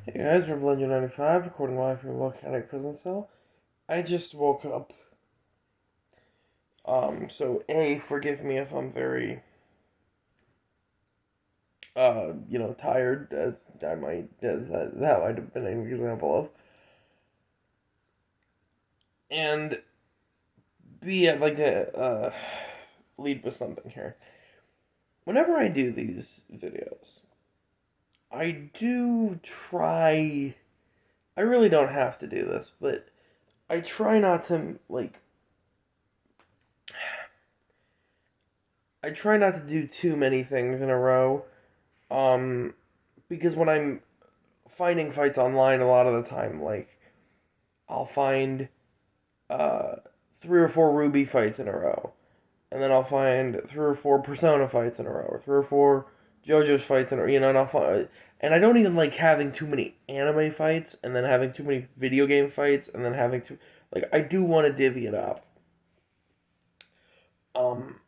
Hey guys, we're Blender95, recording live from Volcanic Prison Cell. I just woke up. So A, forgive me if I'm very, tired, as that might have been an example of. And B, I'd like to, lead with something here. Whenever I do these videos, I do try, I really don't have to do this, but I try not to, I try not to do too many things in a row. Um, because when I'm finding fights online, a lot of the time, I'll find uh 3 or 4 Ruby fights in a row, and then I'll find 3 or 4 Persona fights in a row, or 3 or 4 JoJo's fights in a row, and I'll find, and I don't even like having too many anime fights, and then having too many video game fights, and then having to, I do want to divvy it up. Um,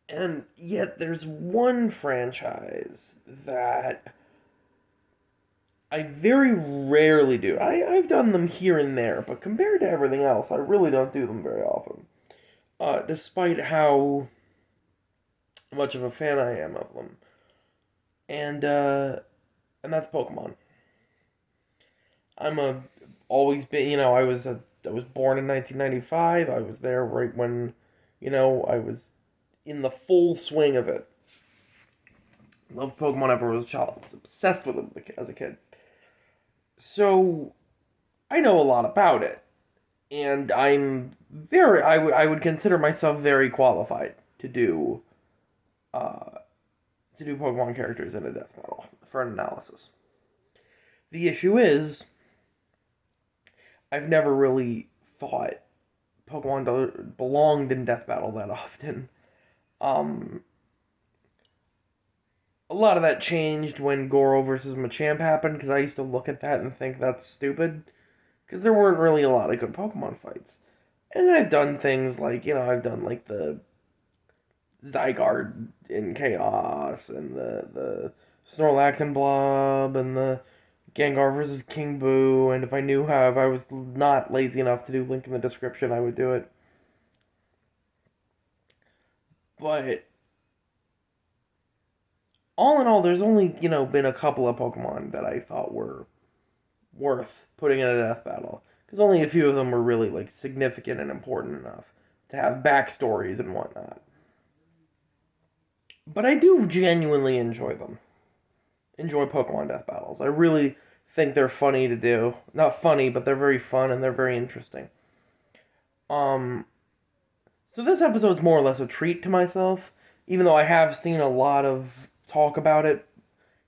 and yet there's one franchise that I very rarely do. I've done them here and there, but compared to everything else, I really don't do them very often. Despite how much of a fan I am of them. And that's Pokemon. I'm a always been, I was born in 1995. I was there right when, I was in the full swing of it. Loved Pokemon ever was a child. I was obsessed with them as a kid. So I know a lot about it. And I would consider myself very qualified uh, to do Pokemon characters in a death battle for an analysis. The issue is, I've never really thought Pokemon belonged in death battle that often. Um, a lot of that changed when Goro versus Machamp happened, because I used to look at that and think that's stupid, because there weren't really a lot of good Pokemon fights. And I've done things like, I've done like the Zygarde in Chaos, and the Snorlax and Blob, and the Gengar versus King Boo, and if I was not lazy enough to do link in the description, I would do it. But all in all, there's only, been a couple of Pokemon that I thought were worth putting in a death battle. Because only a few of them were really, significant and important enough to have backstories and whatnot. But I do genuinely enjoy them. Enjoy Pokemon death battles. I really think they're funny to do. Not funny, but they're very fun and they're very interesting. Um, so this episode's more or less a treat to myself, even though I have seen a lot of talk about it.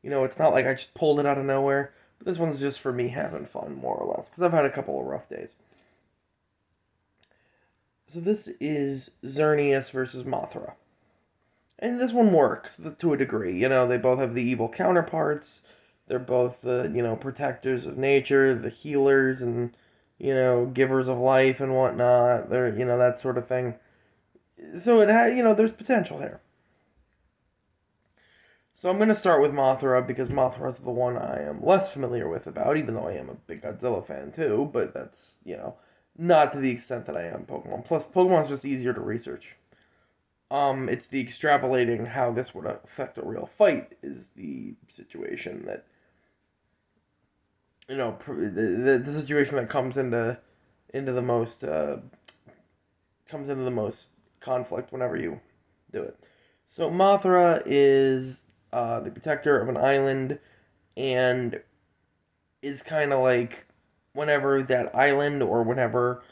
It's not like I just pulled it out of nowhere. But this one's just for me having fun, more or less, because I've had a couple of rough days. So this is Xerneas versus Mothra. And this one works to a degree. They both have the evil counterparts. They're both the, protectors of nature, the healers, and, givers of life and whatnot. They're, that sort of thing. So it has, there's potential here. So I'm going to start with Mothra, because Mothra is the one I am less familiar with about, even though I am a big Godzilla fan too, but that's, not to the extent that I am Pokemon. Plus, Pokemon's just easier to research. It's the extrapolating how this would affect a real fight is the situation that, the situation that comes into the most conflict whenever you do it. So Mothra is the protector of an island, and is kind of like, whenever that island, or whenever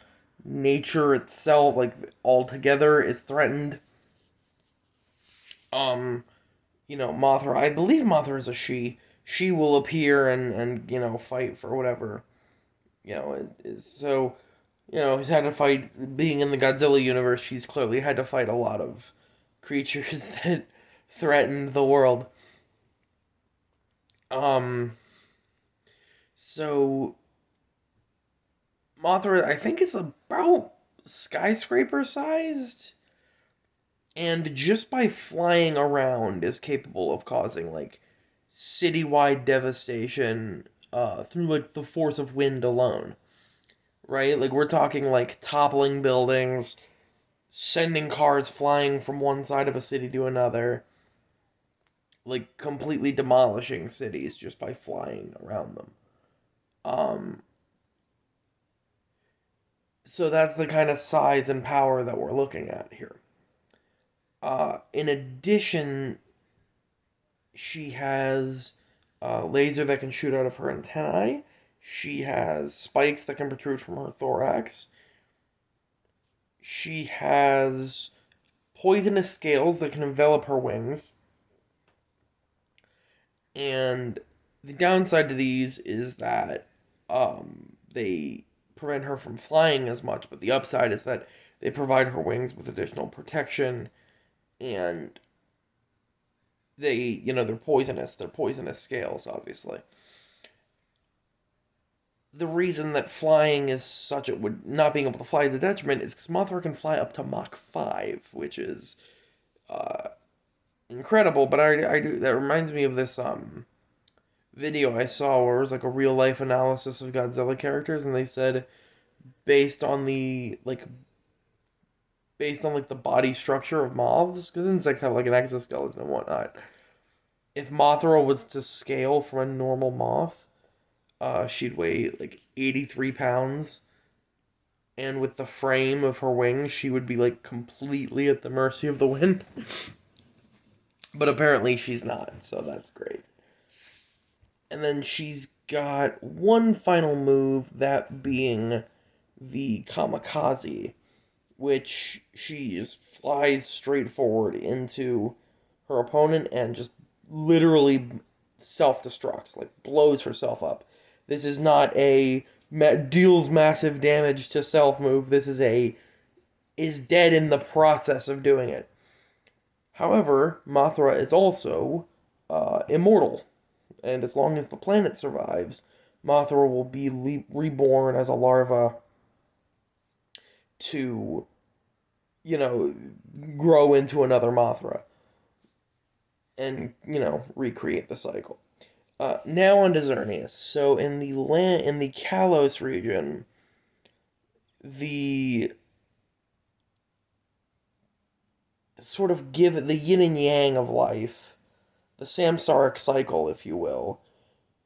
nature itself, altogether, is threatened. Um, Mothra. I believe Mothra is a she. She will appear and fight for whatever is so. He's had to fight, being in the Godzilla universe. She's clearly had to fight a lot of creatures that threatened the world. Um, so Mothra, I think, is about skyscraper sized, and just by flying around is capable of causing citywide devastation through like the force of wind alone, right? Like we're talking like toppling buildings, sending cars flying from one side of a city to another, like completely demolishing cities just by flying around them. Um, so that's the kind of size and power that we're looking at here. In addition, she has a laser that can shoot out of her antennae. She has spikes that can protrude from her thorax. She has poisonous scales that can envelop her wings. And the downside to these is that they prevent her from flying as much, but the upside is that they provide her wings with additional protection, and they're poisonous. They're poisonous scales, obviously. The reason that flying is such a would not being able to fly is a detriment is because Mothra can fly up to Mach 5, which is uh, incredible. But I do that reminds me of this video I saw where it was like a real life analysis of Godzilla characters, and they said based on the like based on like the body structure of moths, because insects have like an exoskeleton and whatnot. If Mothra was to scale from a normal moth, she'd weigh like 83 pounds, and with the frame of her wings, she would be like completely at the mercy of the wind. But apparently she's not, so that's great. And then she's got one final move, that being the kamikaze, which she just flies straight forward into her opponent and just literally self-destructs, like blows herself up. This is not a deals massive damage to self move. This is dead in the process of doing it. However, Mothra is also immortal, and as long as the planet survives, Mothra will be reborn as a larva to, grow into another Mothra and, recreate the cycle. Now on to Xerneas. So in the Kalos region, the sort of give the yin and yang of life, the samsaric cycle, if you will,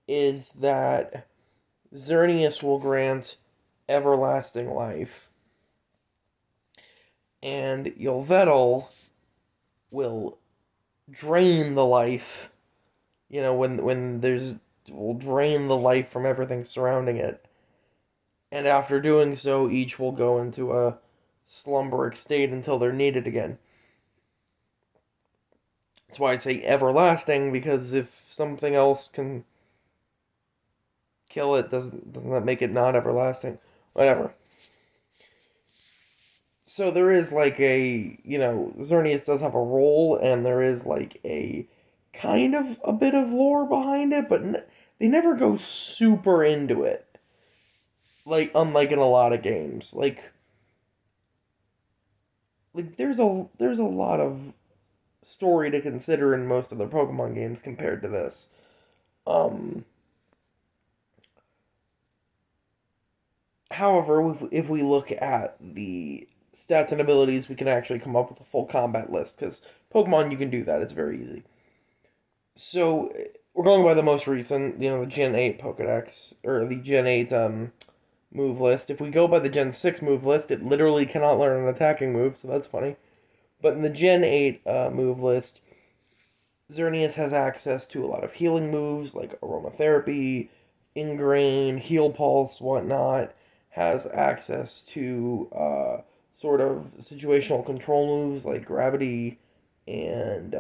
is that Xerneas will grant everlasting life, and Yelvedal will drain the life. When there's will drain the life from everything surrounding it, and after doing so, each will go into a slumberic state until they're needed again. That's why I say everlasting, because if something else can kill it, doesn't that make it not everlasting? Whatever. So there is like Xerneas does have a role, and there is like a kind of a bit of lore behind it, but they never go super into it. Like unlike in a lot of games, like there's a lot of story to consider in most of the Pokemon games compared to this. Um, However, if we look at the stats and abilities, we can actually come up with a full combat list, because Pokemon, you can do that. It's very easy. So, we're going by the most recent, the Gen 8 Pokedex, or the Gen 8 move list. If we go by the Gen 6 move list, it literally cannot learn an attacking move, so that's funny. But in the Gen 8 move list, Xerneas has access to a lot of healing moves, like Aromatherapy, Ingrain, Heal Pulse, whatnot. Has access to sort of situational control moves like Gravity, and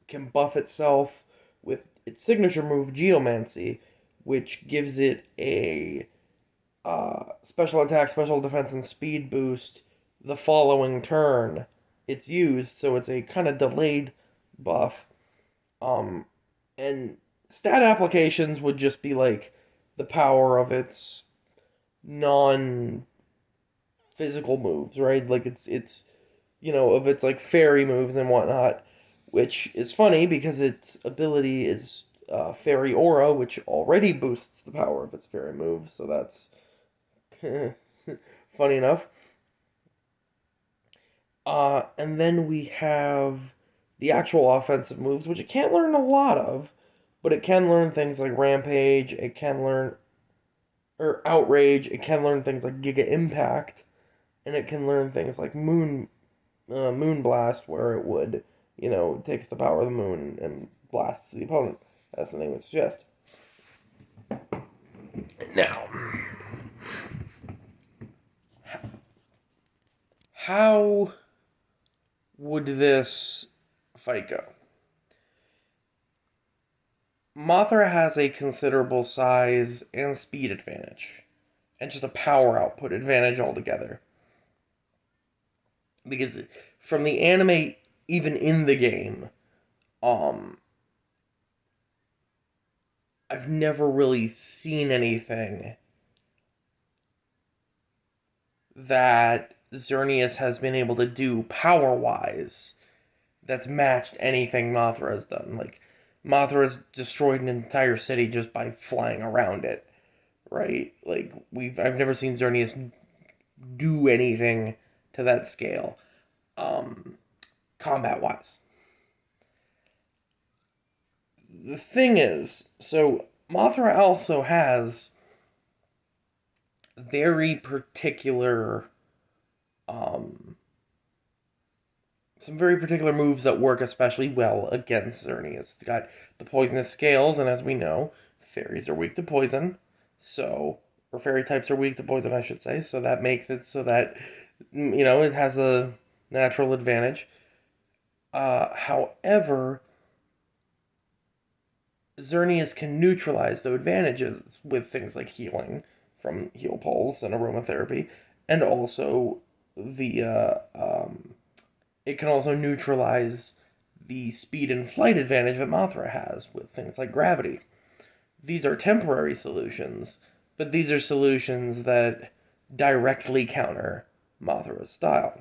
can buff itself with its signature move, Geomancy, which gives it a special attack, special defense, and speed boost the following turn it's used, so it's a kind of delayed buff. Um, and stat applications would just be like the power of its non physical moves, right? Like it's of its like fairy moves and whatnot. which is funny because its ability is Fairy Aura, which already boosts the power of its fairy move, so that's funny enough. And then we have the actual offensive moves, which it can't learn a lot of, but it can learn things like Rampage, it can learn, or Outrage, it can learn things like Giga Impact, and it can learn things like Moon Blast, where it would, takes the power of the moon and blasts the opponent. That's the name would suggest. Now, how would this fight go? Mothra has a considerable size and speed advantage, and just a power output advantage altogether. Because from the anime, even in the game, I've never really seen anything that Xerneas has been able to do power-wise that's matched anything Mothra has done. Like, Mothra has destroyed an entire city just by flying around it, right? Like, I've never seen Xerneas do anything to that scale, combat-wise. The thing is, so Mothra also has very particular, some very particular moves that work especially well against Xerneas. It's got the poisonous scales, and as we know, fairies are weak to poison, so, or fairy types are weak to poison, I should say, so that makes it so that, it has a natural advantage. However, Xerneas can neutralize the advantages with things like healing from heal pulse and aromatherapy, and also via it can also neutralize the speed and flight advantage that Mothra has with things like gravity. These are temporary solutions, but these are solutions that directly counter Mothra's style.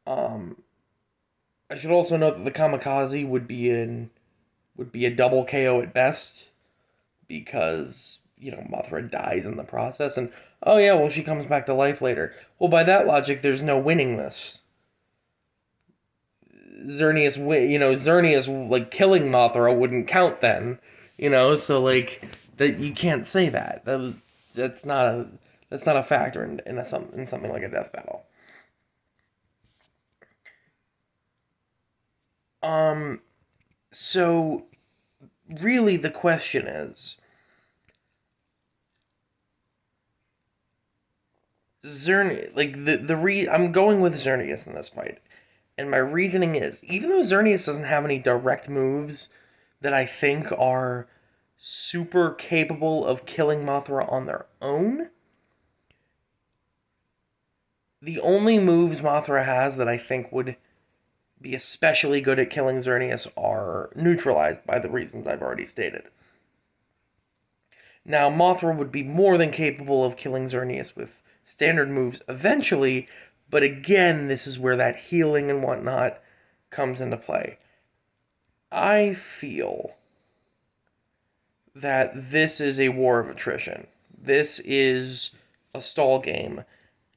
I should also note that the Kamikaze would be a double KO at best, because, Mothra dies in the process, and, oh yeah, well, she comes back to life later. Well, by that logic, there's no winning this. Xerneas, like, killing Mothra wouldn't count then, so, like, that you can't say that. That's not a factor in something like a death battle. So, really, the question is, I'm going with Xerneas in this fight, and my reasoning is, even though Xerneas doesn't have any direct moves that I think are super capable of killing Mothra on their own, the only moves Mothra has that I think would be especially good at killing Xerneas are neutralized by the reasons I've already stated. Now, Mothra would be more than capable of killing Xerneas with standard moves eventually, but again, this is where that healing and whatnot comes into play. I feel that this is a war of attrition. This is a stall game,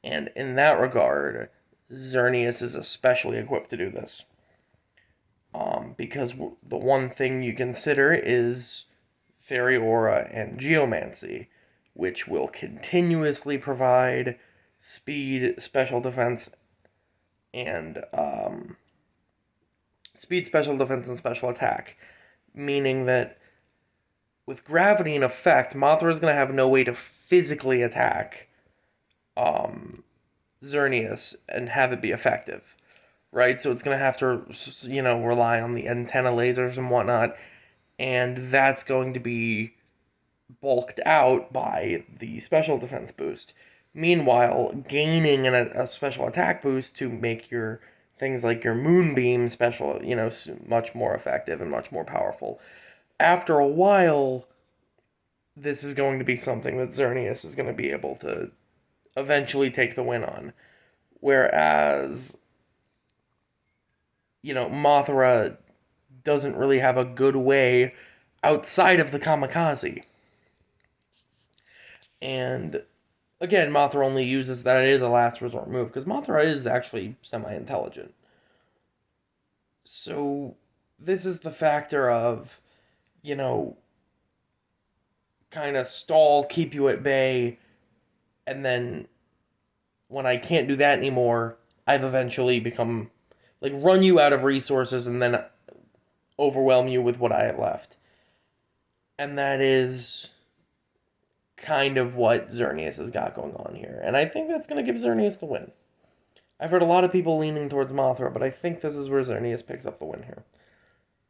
and in that regard, Xerneas is especially equipped to do this. Because the one thing you consider is Fairy Aura and Geomancy, which will continuously provide speed, special defense, and special attack. Meaning that with gravity in effect, Mothra is going to have no way to physically attack Xerneas and have it be effective. Right? So it's going to have to, rely on the antenna lasers and whatnot, and that's going to be bulked out by the special defense boost. Meanwhile, gaining a special attack boost to make your things like your moonbeam special, much more effective and much more powerful. After a while, this is going to be something that Xerneas is going to be able to eventually take the win on. Whereas, Mothra doesn't really have a good way outside of the kamikaze. And again, Mothra only uses that it is a last resort move because Mothra is actually semi-intelligent. So this is the factor of, you know, kind of stall, keep you at bay, and then when I can't do that anymore, I've eventually become like run you out of resources and then overwhelm you with what I have left. And that is kind of what Xerneas has got going on here. And I think that's going to give Xerneas the win. I've heard a lot of people leaning towards Mothra, but I think this is where Xerneas picks up the win here.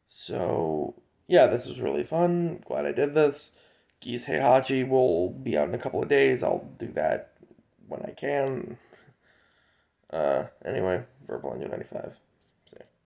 So, yeah, this was really fun. Glad I did this. Geese Heihachi will be out in a couple of days. I'll do that when I can. Anyway, Verbal on U95.